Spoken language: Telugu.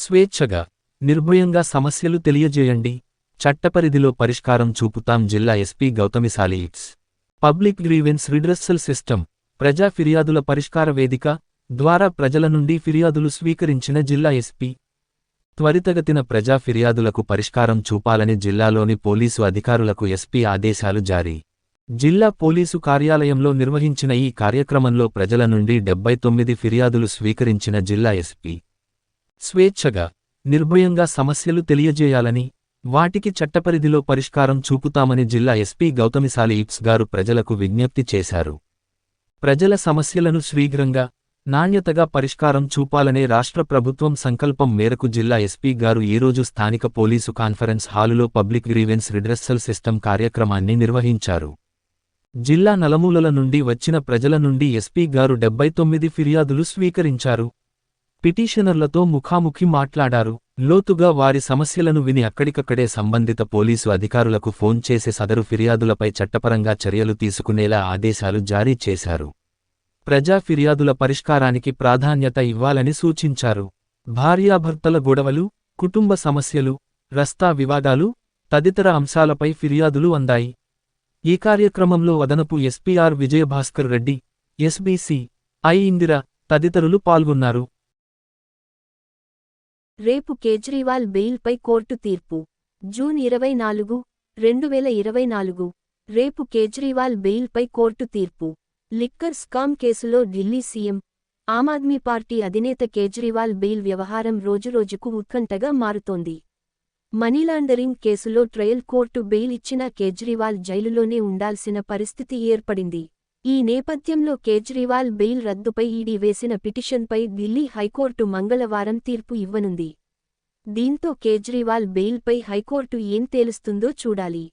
స్వేచ్ఛగా, నిర్భయంగా సమస్యలు తెలియజేయండి. చట్టపరిధిలో పరిష్కారం చూపుతాం. జిల్లా SP Gautami Sali. Public grievance redressal system, ప్రజా ఫిర్యాదుల పరిష్కార వేదిక ద్వారా ప్రజల నుండి ఫిర్యాదులు స్వీకరించిన జిల్లా ఎస్పీ త్వరితగతిన ప్రజా ఫిర్యాదులకు పరిష్కారం చూపాలని జిల్లాలోని పోలీసు అధికారులకు ఎస్పీ ఆదేశాలు జారీ. జిల్లా పోలీసు కార్యాలయంలో నిర్వహించిన ఈ కార్యక్రమంలో ప్రజల నుండి 79 ఫిర్యాదులు స్వీకరించిన జిల్లా ఎస్పీ స్వేచ్ఛగా, నిర్భయంగా సమస్యలు తెలియజేయాలని, వాటికి చట్టపరిధిలో పరిష్కారం చూపుతామని జిల్లా ఎస్పీ గౌతమిశాలి గారు ప్రజలకు విజ్ఞప్తి చేశారు. ప్రజల సమస్యలను శీఘ్రంగా, నాణ్యతగా పరిష్కారం చూపాలనే రాష్ట్ర ప్రభుత్వం సంకల్పం మేరకు జిల్లా ఎస్పీ గారు ఈరోజు స్థానిక పోలీసు కాన్ఫరెన్స్ హాలులో పబ్లిక్ గ్రీవెన్స్ రిడ్రెస్సల్ సిస్టమ్ కార్యక్రమాన్ని నిర్వహించారు. జిల్లా నలుమూలల నుండి వచ్చిన ప్రజల నుండి ఎస్పీ గారు 79 ఫిర్యాదులు స్వీకరించారు. పిటిషనర్లతో ముఖాముఖి మాట్లాడారు. లోతుగా వారి సమస్యలను విని అక్కడికక్కడే సంబంధిత పోలీసు అధికారులకు ఫోన్ చేసే సదరు ఫిర్యాదులపై చట్టపరంగా చర్యలు తీసుకునేలా ఆదేశాలు జారీ చేశారు. ప్రజా ఫిర్యాదుల పరిష్కారానికి ప్రాధాన్యత ఇవ్వాలని సూచించారు. భార్యాభర్తల గొడవలు, కుటుంబ సమస్యలు, రస్తా వివాదాలు తదితర అంశాలపై ఫిర్యాదులు అందాయి. ఈ కార్యక్రమంలో అదనపు SP R. Vijayabhaskar Reddy, SBC I. Indira తదితరులు పాల్గొన్నారు. రేపు కేజ్రీవాల్ బెయిల్పై కోర్టు తీర్పు. జూన్ 24, 2024. రేపు కేజ్రీవాల్ బెయిల్పై కోర్టు తీర్పు. లిక్కర్ స్కామ్ కేసులో ఢిల్లీ సీఎం, ఆమ్ ఆద్మీ పార్టీ అధినేత కేజ్రీవాల్ బెయిల్ వ్యవహారం రోజురోజుకు ఉత్కంఠగా మారుతోంది. మనీలాండరింగ్ కేసులో ట్రయల్ కోర్టు బెయిల్ ఇచ్చినా కేజ్రీవాల్ జైలులోనే ఉండాల్సిన పరిస్థితి ఏర్పడింది. ఈ నేపథ్యంలో కేజ్రీవాల్ బెయిల్ రద్దుపై ఈడీ వేసిన పిటిషన్పై ఢిల్లీ హైకోర్టు మంగళవారం తీర్పు ఇవ్వనుంది. దీంతో కేజ్రీవాల్ బెయిల్పై హైకోర్టు ఏం తేలుస్తుందో చూడాలి.